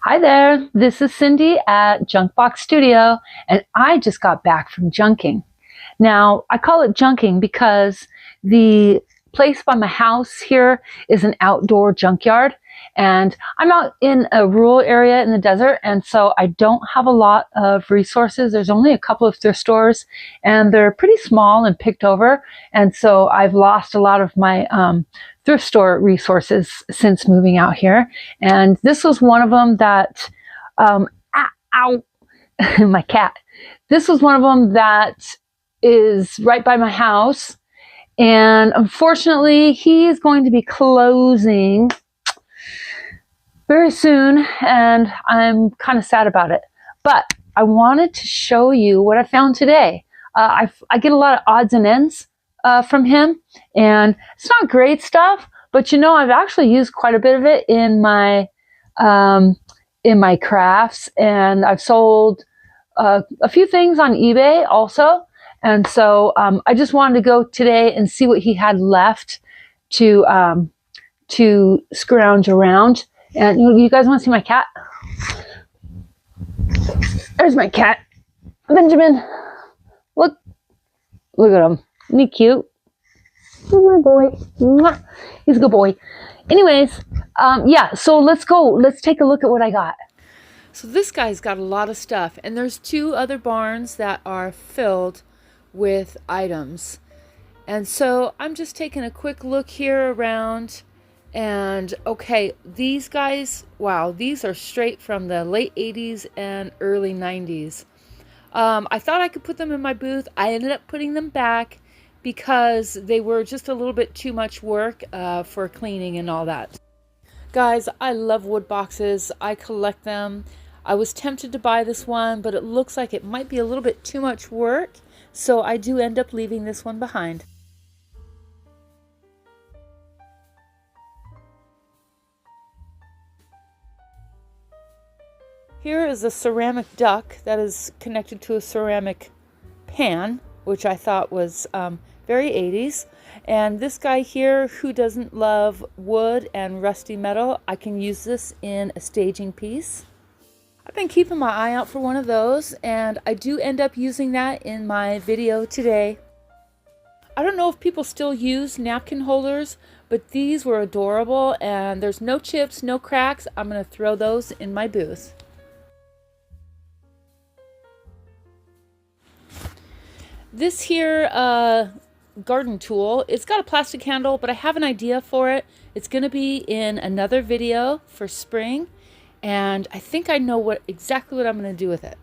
Hi there, this is Cindy at Junkbox Studio, and I just got back from junking. Now, I call it junking because the place by my house here is an outdoor junkyard, and I'm out in a rural area in the desert, and so I don't have a lot of resources. There's only a couple of thrift stores, and they're pretty small and picked over, and so I've lost a lot of my thrift store resources since moving out here. And this was one of them that, ow, my cat. This was one of them that is right by my house. And unfortunately, he is going to be closing very soon. And I'm kind of sad about it. But I wanted to show you what I found today. I get a lot of odds and ends from him, and it's not great stuff, but you know, I've actually used quite a bit of it in my crafts, and I've sold a few things on eBay also. And so I just wanted to go today and see what he had left to scrounge around. And you guys want to see my cat? There's my cat, Benjamin. Look at him. Isn't he cute? He's my boy. Mwah. He's a good boy. Anyways, yeah, so let's go. Let's take a look at what I got. So this guy's got a lot of stuff, and there's two other barns that are filled with items. And so I'm just taking a quick look here around, and okay, these guys, wow, these are straight from the late 80s and early 90s. I thought I could put them in my booth. I ended up putting them back because they were just a little bit too much work for cleaning and all that. Guys, I love wood boxes. I collect them. I was tempted to buy this one, but it looks like it might be a little bit too much work, so I do end up leaving this one behind. Here is a ceramic duck that is connected to a ceramic pan, which I thought was very 80s. And this guy here, who doesn't love wood and rusty metal, I can use this in a staging piece. I've been keeping my eye out for one of those, and I do end up using that in my video today. I don't know if people still use napkin holders, but these were adorable, and there's no chips, no cracks. I'm going to throw those in my booth. This here garden tool, it's got a plastic handle, but I have an idea for it. It's going to be in another video for spring, and I think I know exactly what I'm going to do with it.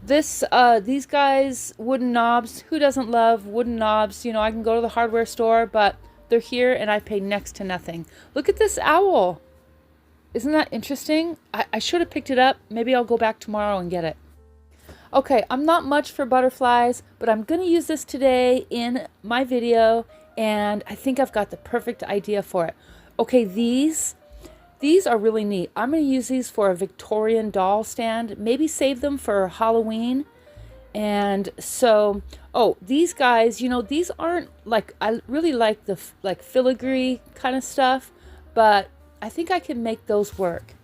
These guys, wooden knobs. Who doesn't love wooden knobs? You know, I can go to the hardware store, but they're here and I pay next to nothing. Look at this owl. Isn't that interesting? I should have picked it up. Maybe I'll go back tomorrow and get it. Okay, I'm not much for butterflies, but I'm going to use this today in my video, and I think I've got the perfect idea for it. Okay, these are really neat. I'm going to use these for a Victorian doll stand, maybe save them for Halloween. And so, oh, these guys, you know, these aren't like, I really like the filigree kind of stuff, but I think I can make those work.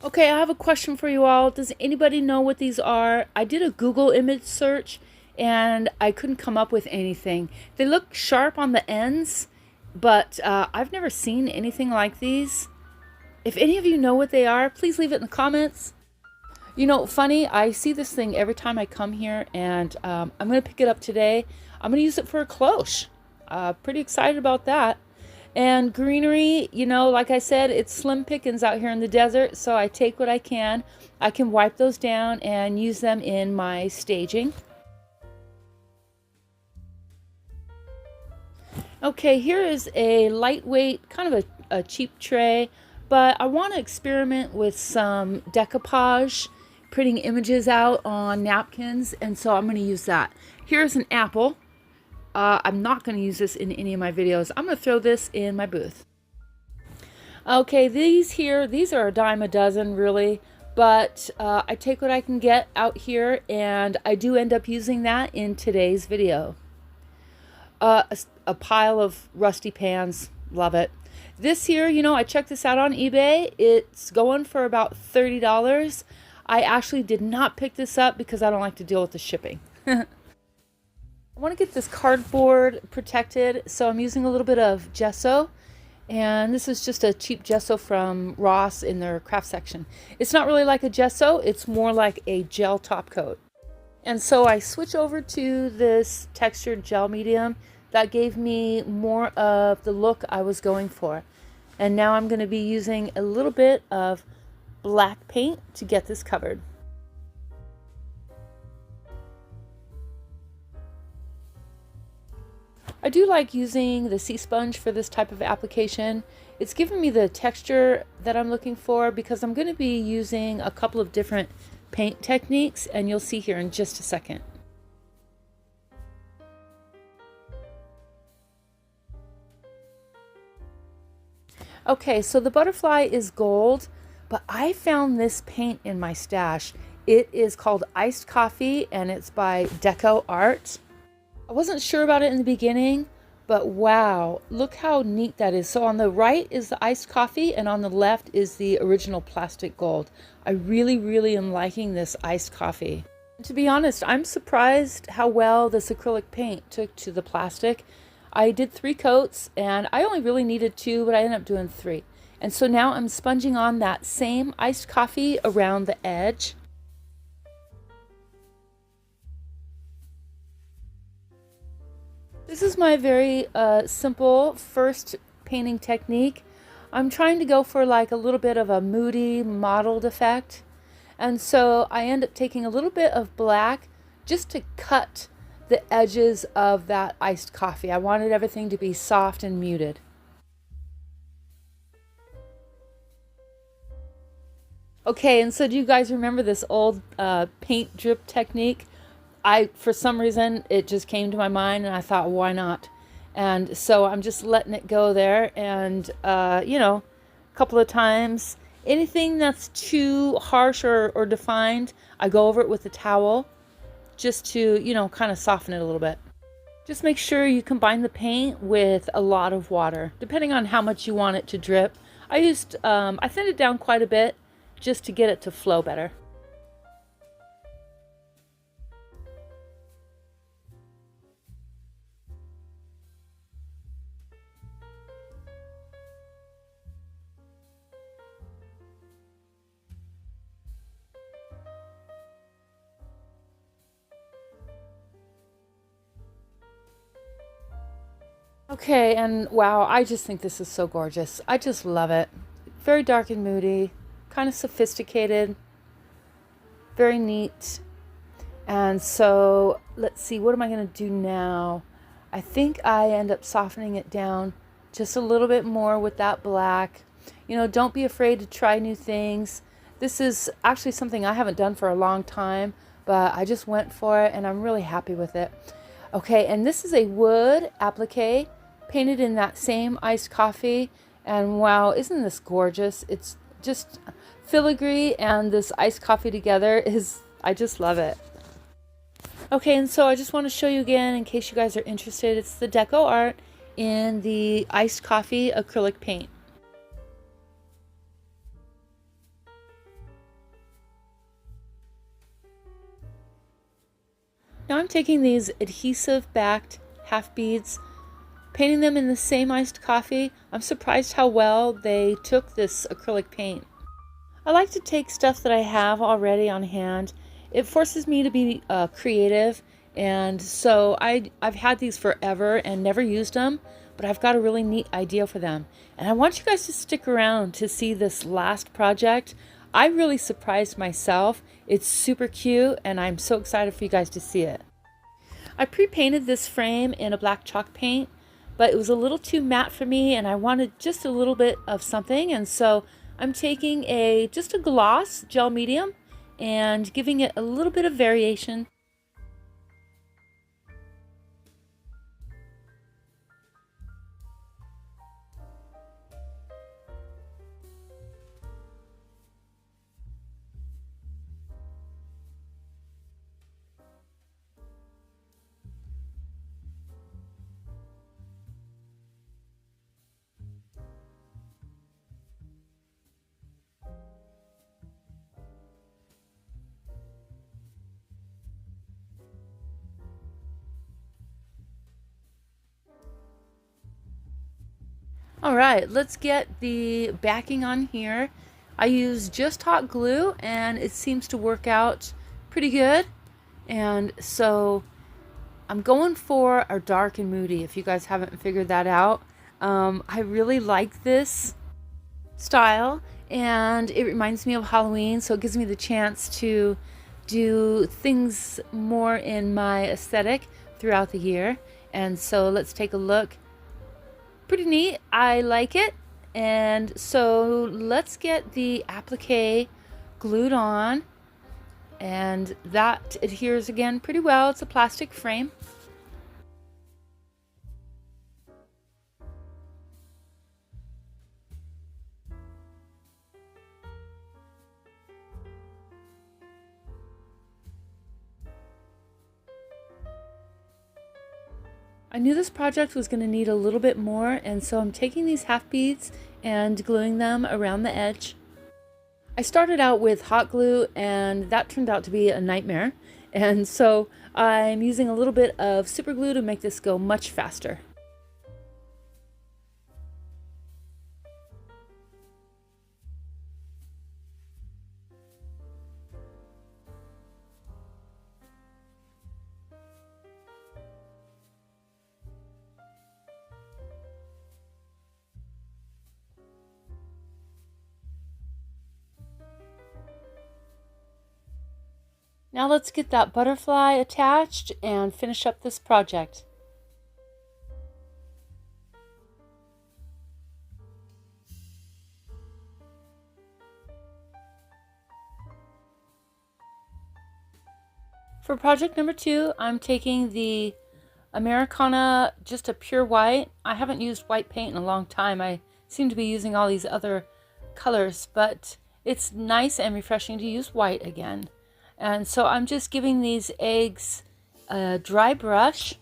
Okay, I have a question for you all. Does anybody know what these are? I did a Google image search and I couldn't come up with anything. They look sharp on the ends, but I've never seen anything like these. If any of you know what they are, please leave it in the comments. You know, funny, I see this thing every time I come here, and I'm going to pick it up today. I'm going to use it for a cloche. Pretty excited about that. And greenery, you know, like I said, it's slim pickings out here in the desert, so I take what I can. I can wipe those down and use them in my staging. Okay, here is a lightweight, kind of a cheap tray, but I want to experiment with some decoupage, printing images out on napkins, and so I'm going to use that. Here's an apple. I'm not going to use this in any of my videos. I'm going to throw this in my booth. Okay, these are a dime a dozen, really, but I take what I can get out here, and I do end up using that in today's video. A pile of rusty pans, love it. This here, you know, I checked this out on eBay. It's going for about $30. I actually did not pick this up because I don't like to deal with the shipping. I want to get this cardboard protected, so I'm using a little bit of gesso. And this is just a cheap gesso from Ross in their craft section. It's not really like a gesso, it's more like a gel top coat. And so I switch over to this textured gel medium that gave me more of the look I was going for. And now I'm going to be using a little bit of black paint to get this covered. I do like using the sea sponge for this type of application. It's giving me the texture that I'm looking for because I'm going to be using a couple of different paint techniques, and you'll see here in just a second. Okay, so the butterfly is gold, but I found this paint in my stash. It is called Iced Coffee and it's by Deco Art. I wasn't sure about it in the beginning, but wow, look how neat that is. So on the right is the iced coffee and on the left is the original plastic gold. I really am liking this iced coffee. And to be honest, I'm surprised how well this acrylic paint took to the plastic. I did 3 coats and I only really needed 2, but I ended up doing 3. And so now I'm sponging on that same iced coffee around the edge. This is my very simple first painting technique. I'm trying to go for like a little bit of a moody mottled effect. And so I end up taking a little bit of black just to cut the edges of that iced coffee. I wanted everything to be soft and muted. Okay, and so do you guys remember this old paint drip technique? For some reason, it just came to my mind and I thought, why not? And so I'm just letting it go there. And, you know, a couple of times, anything that's too harsh or defined, I go over it with a towel just to, you know, kind of soften it a little bit. Just make sure you combine the paint with a lot of water, depending on how much you want it to drip. I thinned it down quite a bit just to get it to flow better. Okay, and wow, I just think this is so gorgeous. I just love it. Very dark and moody, kind of sophisticated, very neat. And so let's see, what am I going to do now? I think I end up softening it down just a little bit more with that black. You know, don't be afraid to try new things. This is actually something I haven't done for a long time, but I just went for it and I'm really happy with it. Okay, and this is a wood applique painted in that same iced coffee. And wow, isn't this gorgeous? It's just filigree and this iced coffee together is, I just love it. Okay, and so I just want to show you again in case you guys are interested. It's the Deco Art in the iced coffee acrylic paint. Now I'm taking these adhesive backed half beads, painting them in the same iced coffee. I'm surprised how well they took this acrylic paint. I like to take stuff that I have already on hand. It forces me to be creative, and so I've had these forever and never used them, but I've got a really neat idea for them. And I want you guys to stick around to see this last project. I really surprised myself. It's super cute, and I'm so excited for you guys to see it. I pre-painted this frame in a black chalk paint, but it was a little too matte for me and I wanted just a little bit of something, and so I'm taking just a gloss gel medium and giving it a little bit of variation. right, let's get the backing on here. I use just hot glue and it seems to work out pretty good. And so I'm going for a dark and moody, if you guys haven't figured that out. I really like this style and it reminds me of Halloween, so it gives me the chance to do things more in my aesthetic throughout the year. And so let's take a look. Pretty neat. I like it. And so let's get the applique glued on, and that adheres again pretty well. It's a plastic frame. I knew this project was going to need a little bit more, and so I'm taking these half beads and gluing them around the edge. I started out with hot glue and that turned out to be a nightmare, and so I'm using a little bit of super glue to make this go much faster. Now let's get that butterfly attached and finish up this project. For project number 2, I'm taking the Americana, just a pure white. I haven't used white paint in a long time. I seem to be using all these other colors, but it's nice and refreshing to use white again. And so I'm just giving these eggs a dry brush.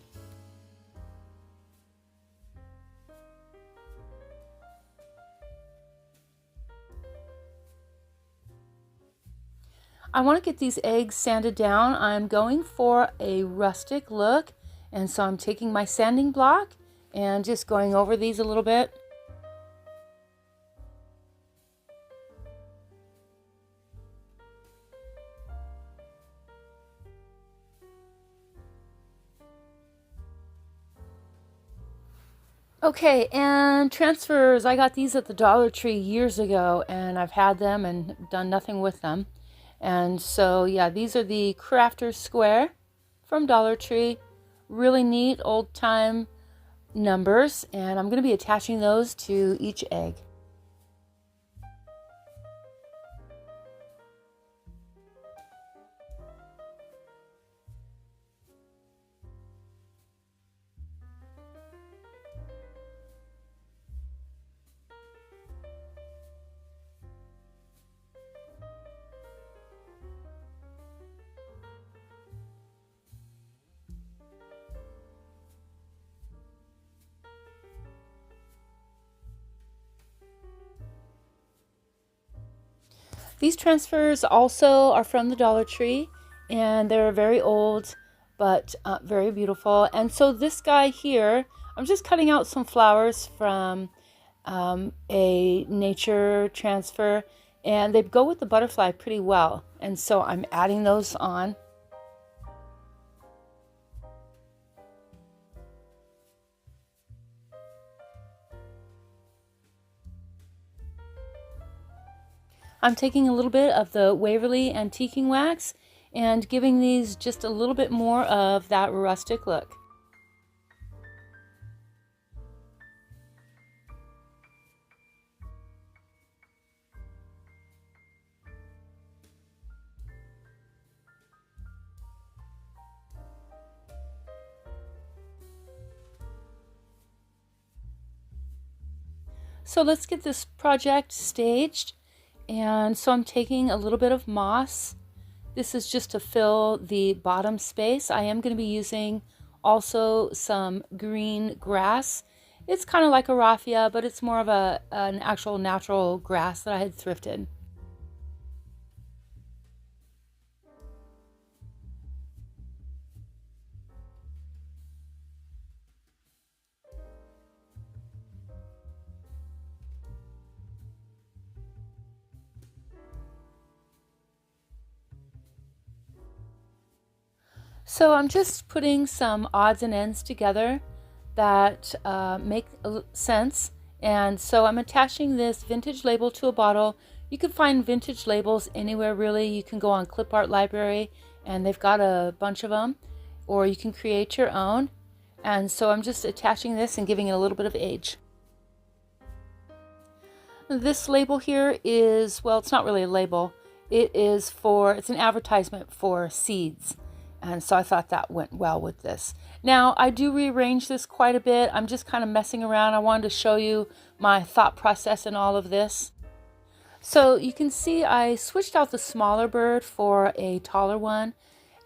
I want to get these eggs sanded down. I'm going for a rustic look, and so I'm taking my sanding block and just going over these a little bit. Okay, and transfers. I got these at the Dollar Tree years ago, and I've had them and done nothing with them. And so, yeah, these are the Crafter Square from Dollar Tree. Really neat old-time numbers, and I'm going to be attaching those to each egg. These transfers also are from the Dollar Tree, and they're very old, but very beautiful. And so this guy here, I'm just cutting out some flowers from a nature transfer, and they go with the butterfly pretty well. And so I'm adding those on. I'm taking a little bit of the Waverly Antiquing Wax and giving these just a little bit more of that rustic look. So let's get this project staged. And so I'm taking a little bit of moss. This is just to fill the bottom space. I am going to be using also some green grass. It's kind of like a raffia, but it's more of an actual natural grass that I had thrifted. So I'm just putting some odds and ends together that make sense. And so I'm attaching this vintage label to a bottle. You can find vintage labels anywhere really. You can go on Clip Art Library and they've got a bunch of them, or you can create your own. And so I'm just attaching this and giving it a little bit of age. This label here is, well, it's not really a label. It's an advertisement for seeds. And so I thought that went well with this. Now, I do rearrange this quite a bit. I'm just kind of messing around. I wanted to show you my thought process in all of this. So you can see I switched out the smaller bird for a taller one,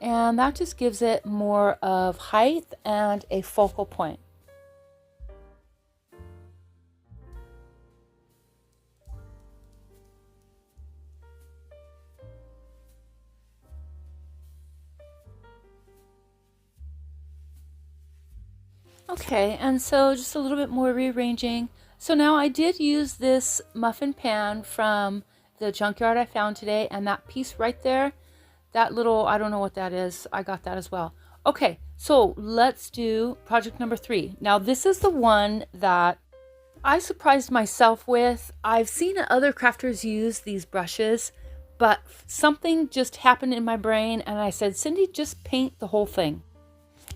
and that just gives it more of height and a focal point. Okay, and so just a little bit more rearranging. So now I did use this muffin pan from the Junkyard I found today, and that piece right there, that little, I don't know what that is, I got that as well. Okay, so let's do project number 3. Now this is the one that I surprised myself with. I've seen other crafters use these brushes, but something just happened in my brain and I said, Cindy, just paint the whole thing.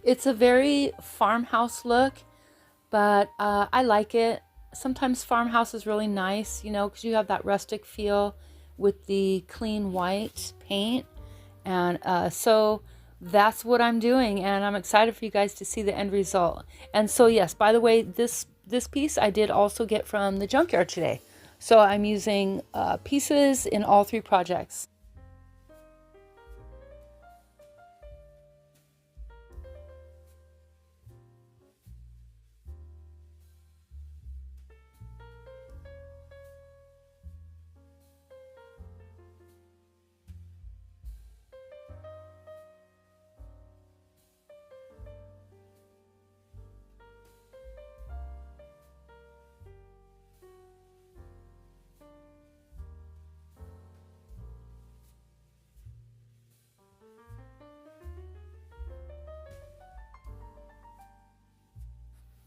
It's a very farmhouse look, but I like it. Sometimes farmhouse is really nice, you know, because you have that rustic feel with the clean white paint. And so that's what I'm doing, and I'm excited for you guys to see the end result. And so yes, by the way, this piece I did also get from the Junkyard today. So I'm using pieces in all 3 projects.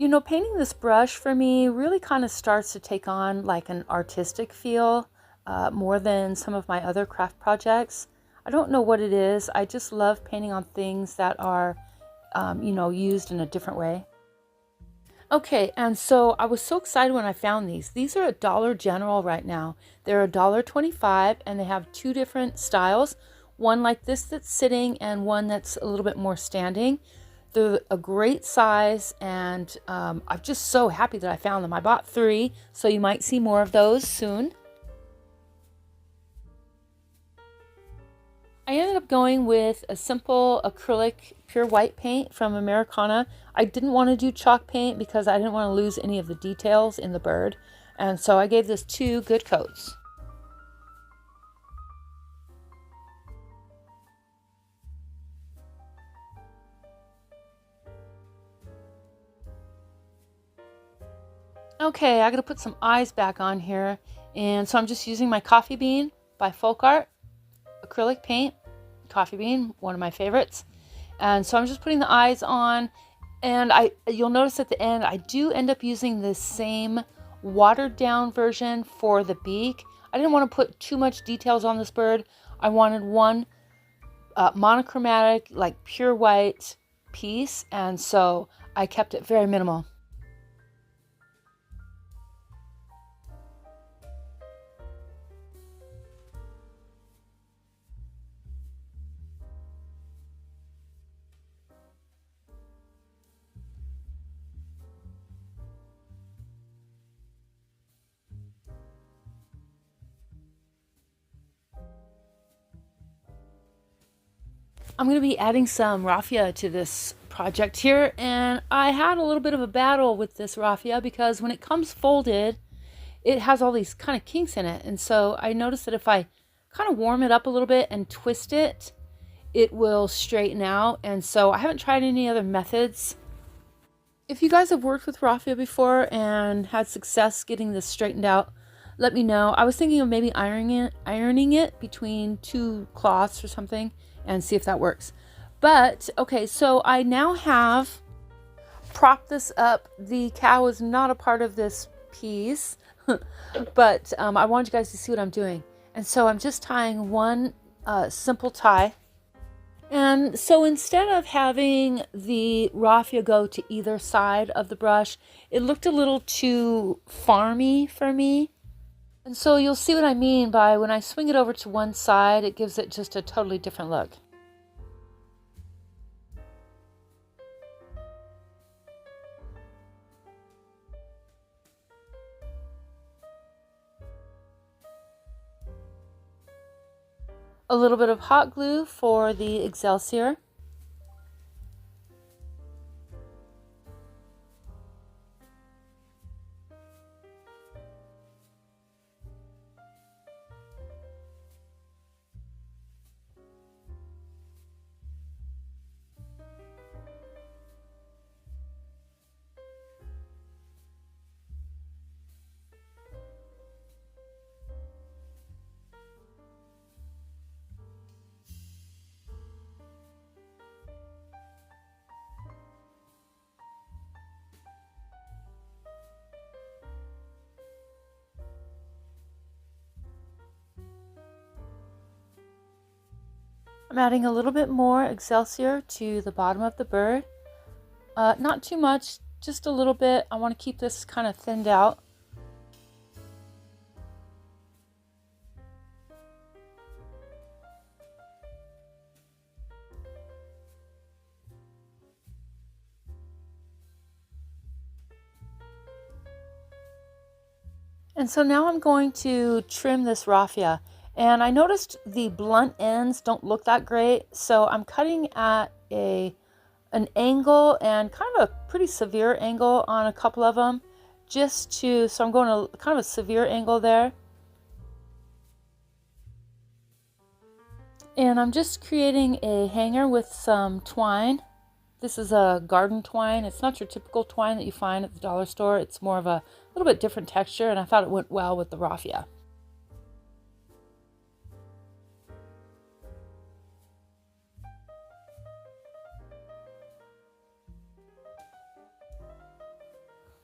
You know, painting this brush for me really kind of starts to take on like an artistic feel more than some of my other craft projects. I don't know what it is. I just love painting on things that are, you know, used in a different way. Okay, and so I was so excited when I found these. These are at Dollar General right now. They're $1.25 and they have 2 different styles. One like this that's sitting and one that's a little bit more standing. They're a great size, and I'm just so happy that I found them. I bought 3, so you might see more of those soon. I ended up going with a simple acrylic pure white paint from Americana. I didn't want to do chalk paint because I didn't want to lose any of the details in the bird, and so I gave this 2 good coats. Okay, I gotta put some eyes back on here, and so I'm just using my Coffee Bean by Folk Art acrylic paint. Coffee Bean, one of my favorites. And so I'm just putting the eyes on, and you'll notice at the end I do end up using the same watered down version for the beak. I didn't want to put too much details on this bird. I wanted one monochromatic, like pure white piece, and so I kept it very minimal. I'm going to be adding some raffia to this project here, and I had a little bit of a battle with this raffia because when it comes folded, it has all these kind of kinks in it, and so I noticed that if I kind of warm it up a little bit and twist it, it will straighten out. And so I haven't tried any other methods. If you guys have worked with raffia before and had success getting this straightened out, let me know. I was thinking of maybe ironing it between 2 cloths or something and see if that works. But, okay, so I now have propped this up. The cow is not a part of this piece, but I wanted you guys to see what I'm doing. And so I'm just tying one simple tie. And so instead of having the raffia go to either side of the brush, it looked a little too farmy for me. And so you'll see what I mean by when I swing it over to one side, it gives it just a totally different look. A little bit of hot glue for the Excelsior. I'm adding a little bit more Excelsior to the bottom of the bird. Not too much, just a little bit. I want to keep this kind of thinned out. And so now I'm going to trim this raffia. And I noticed the blunt ends don't look that great, so I'm cutting at an angle, and kind of a pretty severe angle on a couple of them, so I'm going to kind of a severe angle there. And I'm just creating a hanger with some twine. This is a garden twine. It's not your typical twine that you find at the dollar store. It's more of a little bit different texture, and I thought it went well with the raffia.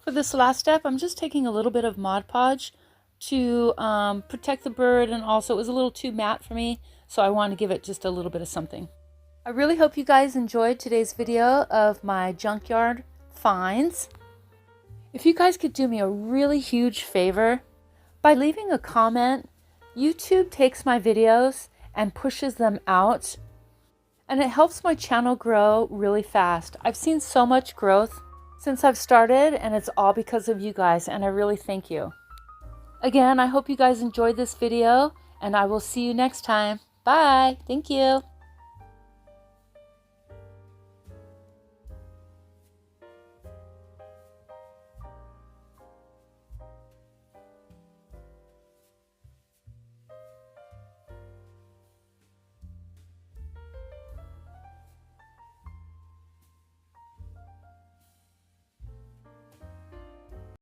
For this last step, I'm just taking a little bit of Mod Podge to protect the bird, and also it was a little too matte for me, so I wanted to give it just a little bit of something. I really hope you guys enjoyed today's video of my junkyard finds. If you guys could do me a really huge favor, by leaving a comment, YouTube takes my videos and pushes them out, and it helps my channel grow really fast. I've seen so much growth since I've started, and it's all because of you guys, and I really thank you. Again, I hope you guys enjoyed this video, and I will see you next time. Bye. Thank you.